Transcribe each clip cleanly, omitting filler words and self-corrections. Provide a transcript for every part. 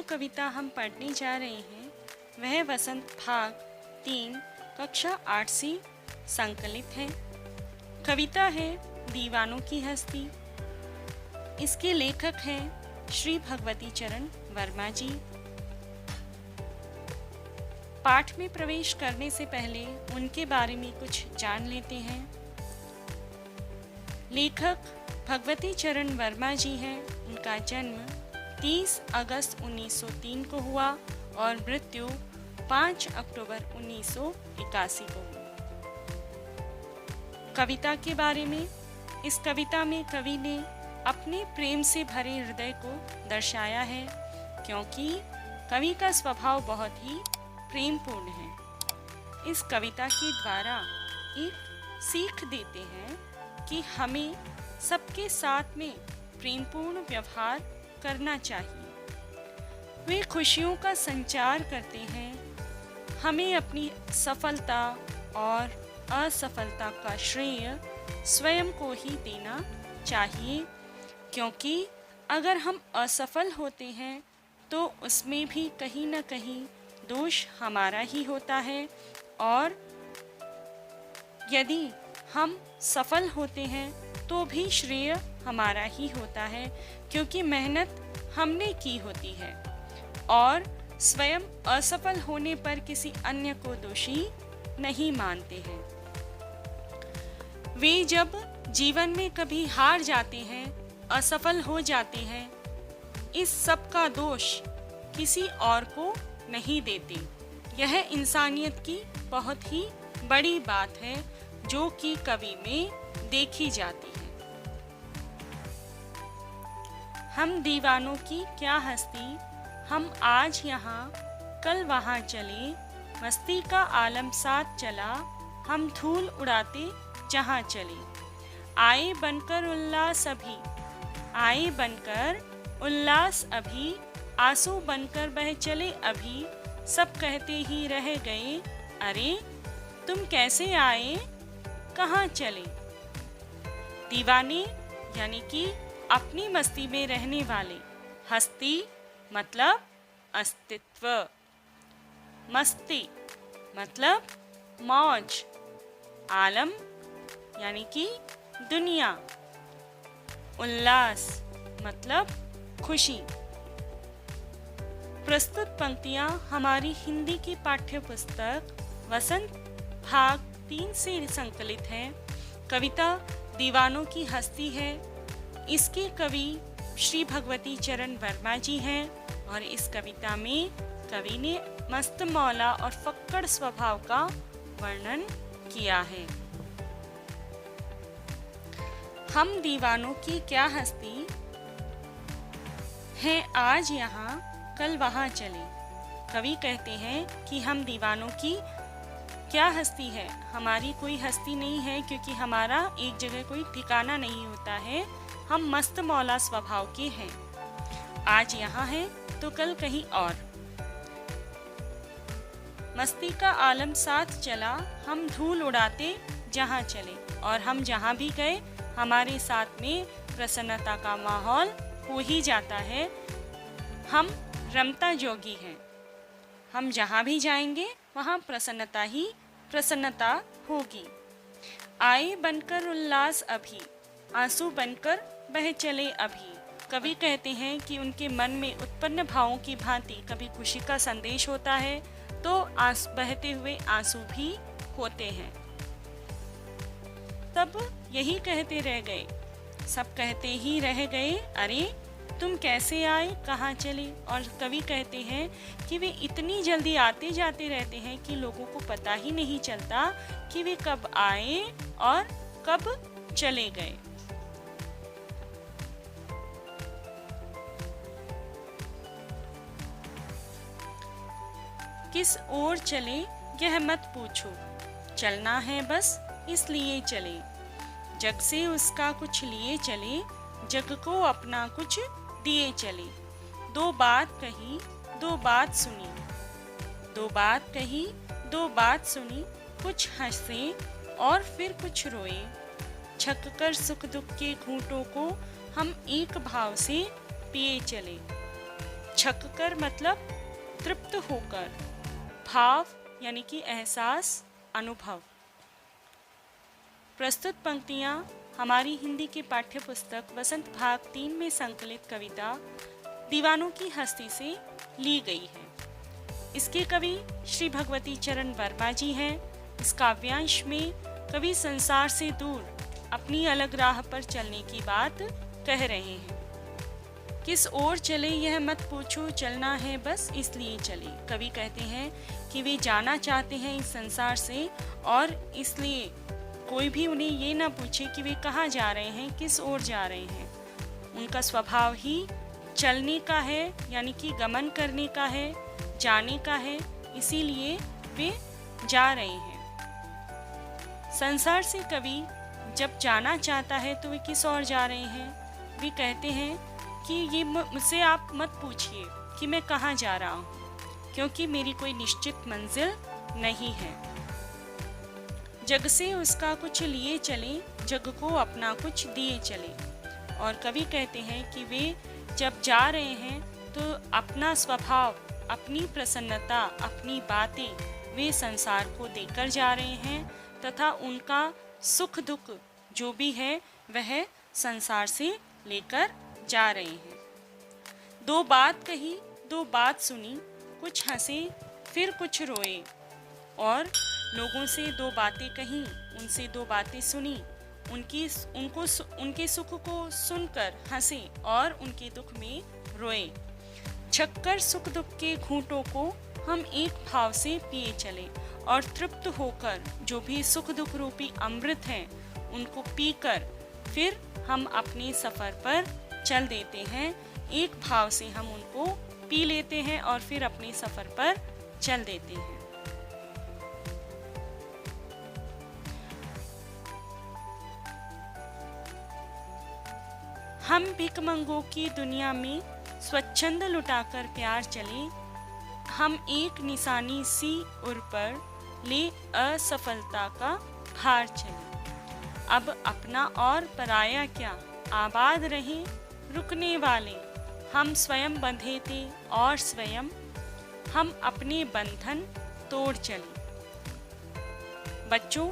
कविता हम पढ़ने जा रहे हैं वह वसंत भाग 3 कक्षा 8 से संकलित है। कविता है दीवानों की हस्ती। इसके लेखक हैं श्री भगवती चरण वर्मा जी। पाठ में प्रवेश करने से पहले उनके बारे में कुछ जान लेते हैं। लेखक भगवती चरण वर्मा जी हैं। उनका जन्म 30 अगस्त 1903 को हुआ और मृत्यु 5 अक्टूबर 1981 को हुई। कविता के बारे में, इस कविता में कवि ने अपने प्रेम से भरे हृदय को दर्शाया है, क्योंकि कवि का स्वभाव बहुत ही प्रेमपूर्ण है। इस कविता के द्वारा एक सीख देते हैं कि हमें सबके साथ में प्रेमपूर्ण व्यवहार करना चाहिए। वे खुशियों का संचार करते हैं। हमें अपनी सफलता और असफलता का श्रेय स्वयं को ही देना चाहिए, क्योंकि अगर हम असफल होते हैं तो उसमें भी कहीं न कहीं दोष हमारा ही होता है, और यदि हम सफल होते हैं तो भी श्रेय हमारा ही होता है, क्योंकि मेहनत हमने की होती है और स्वयं असफल होने पर किसी अन्य को दोषी नहीं मानते हैं। वे जब जीवन में कभी हार जाते हैं, असफल हो जाते हैं, इस सब का दोष किसी और को नहीं देते। यह इंसानियत की बहुत ही बड़ी बात है जो कि कवि में देखी जाती है। हम दीवानों की क्या हस्ती, हम आज यहाँ कल वहाँ चले, मस्ती का आलम साथ चला, हम धूल उड़ाते जहाँ चले। आए बनकर उल्लास अभी, आए बनकर उल्लास अभी, आंसू बनकर बह चले अभी, सब कहते ही रह गए, अरे तुम कैसे आए, कहाँ चले। दीवाने यानी कि अपनी मस्ती में रहने वाले, हस्ती मतलब अस्तित्व, मस्ती मतलब मौज, आलम यानी कि दुनिया, उल्लास मतलब खुशी। प्रस्तुत पंक्तियां हमारी हिंदी की पाठ्य पुस्तक वसंत भाग 3 से संकलित हैं। कविता दीवानों की हस्ती है। इसके कवि श्री भगवती चरण वर्मा जी हैं, और इस कविता में कवि ने मस्त मौला और फक्कड़ स्वभाव का वर्णन किया है। हम दीवानों की क्या हस्ती है, आज यहाँ कल वहाँ चले। कवि कहते हैं कि हम दीवानों की क्या हस्ती है, हमारी कोई हस्ती नहीं है, क्योंकि हमारा एक जगह कोई ठिकाना नहीं होता है। हम मस्त मौला स्वभाव के हैं। आज यहाँ है तो कल कहीं और। मस्ती का आलम साथ चला, हम धूल उड़ाते जहाँ चले, और हम जहाँ भी गए हमारे साथ में प्रसन्नता का माहौल हो ही जाता है। हम रमता जोगी हैं। हम जहाँ भी जाएंगे वहाँ प्रसन्नता ही प्रसन्नता होगी। आए बनकर उल्लास अभी, आंसू बनकर बह चले अभी। कवि कहते हैं कि उनके मन में उत्पन्न भावों की भांति कभी खुशी का संदेश होता है तो बहते हुए आंसू भी होते हैं। तब यही कहते रह गए, सब कहते ही रह गए, अरे तुम कैसे आए, कहाँ चले। और कवि कहते हैं कि वे इतनी जल्दी आते जाते रहते हैं कि लोगों को पता ही नहीं चलता कि वे कब आए और कब चले गए। किस ओर चले यह मत पूछो, चलना है बस इसलिए चले। जग से उसका कुछ लिए चले, जग को अपना कुछ दिए चले। दो बात कही दो बात सुनी, दो बात कही दो बात सुनी, कुछ हंसे और फिर कुछ रोए। छक कर सुख दुख के घूंटों को हम एक भाव से पिए चले। छककर मतलब तृप्त होकर, भाव यानी कि एहसास, अनुभव। प्रस्तुत पंक्तियाँ हमारी हिंदी की पाठ्य पुस्तक वसंत भाग 3 में संकलित कविता दीवानों की हस्ती से ली गई है। इसके कवि श्री भगवती चरण वर्मा जी हैं। इस काव्यांश में कवि संसार से दूर अपनी अलग राह पर चलने की बात कह रहे हैं। किस ओर चले यह मत पूछो, चलना है बस इसलिए चले। कवि कहते हैं कि वे जाना चाहते हैं इस संसार से, और इसलिए कोई भी उन्हें ये ना पूछे कि वे कहाँ जा रहे हैं, किस ओर जा रहे हैं। उनका स्वभाव ही चलने का है, यानी कि गमन करने का है, जाने का है, इसीलिए वे जा रहे हैं। संसार से कवि जब जाना चाहता है तो वे किस ओर जा रहे हैं। वे कहते हैं कि ये मुझसे आप मत पूछिए कि मैं कहाँ जा रहा हूँ, क्योंकि मेरी कोई निश्चित मंजिल नहीं है। जग से उसका कुछ लिए चले, जग को अपना कुछ दिए चले। और कवि कहते हैं कि वे जब जा रहे हैं तो अपना स्वभाव, अपनी प्रसन्नता, अपनी बातें वे संसार को देकर जा रहे हैं, तथा उनका सुख दुख जो भी है वह संसार से लेकर जा रहे हैं। दो बात कही, दो बात सुनी, कुछ हंसे फिर कुछ रोए। और लोगों से दो बातें कहीं, उनसे दो बातें सुनी, उनके सुख को सुनकर हंसे और उनके दुख में रोए। छक्कर सुख दुख के घूंटों को हम एक भाव से पिए चले, और तृप्त होकर जो भी सुख दुख रूपी अमृत हैं उनको पीकर फिर हम अपने सफ़र पर चल देते हैं। एक भाव से हम उनको पी लेते हैं और फिर अपने सफ़र पर चल देते हैं। हम भिखमंगों की दुनिया में स्वच्छंद लुटाकर प्यार चले, हम एक निशानी सी उर पर ले असफलता का भार चले। अब अपना और पराया क्या, आबाद रहे रुकने वाले। हम स्वयं बंधे थे और स्वयं हम अपने बंधन तोड़ चले। बच्चों,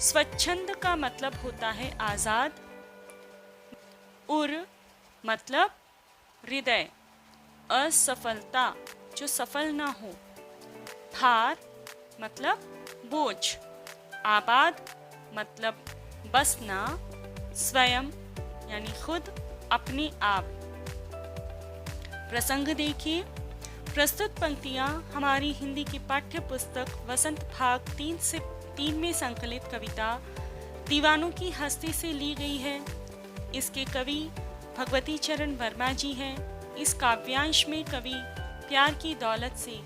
स्वच्छंद का मतलब होता है आज़ाद, उर मतलब हृदय, असफलता जो सफल ना हो, भार मतलब बोझ, आबाद मतलब बसना, स्वयं यानी खुद, अपने आप। प्रसंग देखिए। प्रस्तुत पंक्तियाँ हमारी हिंदी की पाठ्य पुस्तक वसंत भाग 3 में संकलित कविता दीवानों की हस्ती से ली गई है। इसके कवि भगवती चरण वर्मा जी हैं। इस काव्यांश में कवि प्यार की दौलत से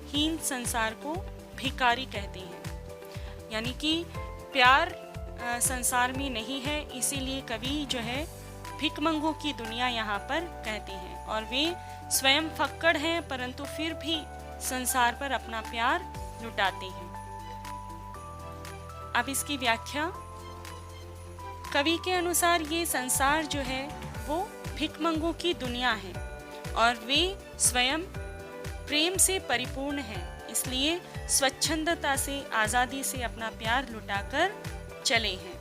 हीन संसार को भिखारी कहते हैं, यानी कि प्यार संसार में नहीं है, इसीलिए कवि जो है भिखमंगों की दुनिया यहाँ पर कहते हैं। और वे स्वयं फक्कड़ हैं, परंतु फिर भी संसार पर अपना प्यार लुटाते हैं। अब इसकी व्याख्या। कवि के अनुसार ये संसार जो है वो भिखमंगों की दुनिया है, और वे स्वयं प्रेम से परिपूर्ण हैं, इसलिए स्वच्छंदता से, आज़ादी से अपना प्यार लुटाकर चले हैं।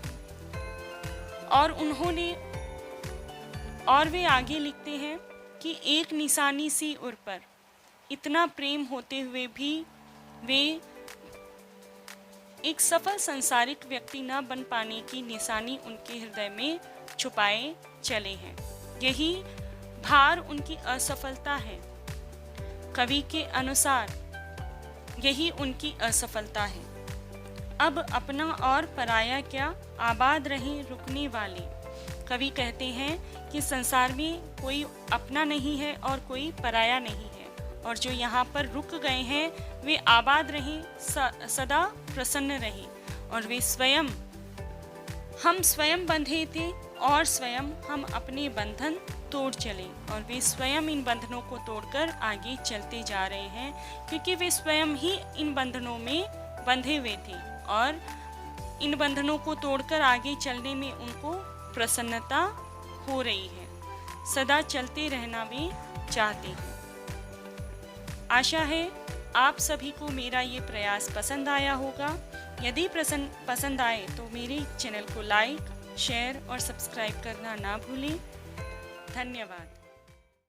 और वे आगे लिखते हैं कि एक निशानी सी उर पर, इतना प्रेम होते हुए भी वे एक सफल संसारिक व्यक्ति न बन पाने की निशानी उनके हृदय में छुपाए चले हैं। यही भार उनकी असफलता है। कवि के अनुसार यही उनकी असफलता है। अब अपना और पराया क्या, आबाद रहे रुकने वाले। कवि कहते हैं कि संसार में कोई अपना नहीं है और कोई पराया नहीं है, और जो यहाँ पर रुक गए हैं वे आबाद रहें, सदा प्रसन्न रहें। और वे स्वयं, हम स्वयं बंधे थे और स्वयं हम अपने बंधन तोड़ चले, और वे स्वयं इन बंधनों को तोड़कर आगे चलते जा रहे हैं, क्योंकि वे स्वयं ही इन बंधनों में बंधे हुए थे और इन बंधनों को तोड़कर आगे चलने में उनको प्रसन्नता हो रही है। सदा चलते रहना वे चाहते हैं। आशा है आप सभी को मेरा ये प्रयास पसंद आया होगा। यदि पसंद आए तो मेरे चैनल को लाइक, शेयर और सब्सक्राइब करना ना भूलें। धन्यवाद।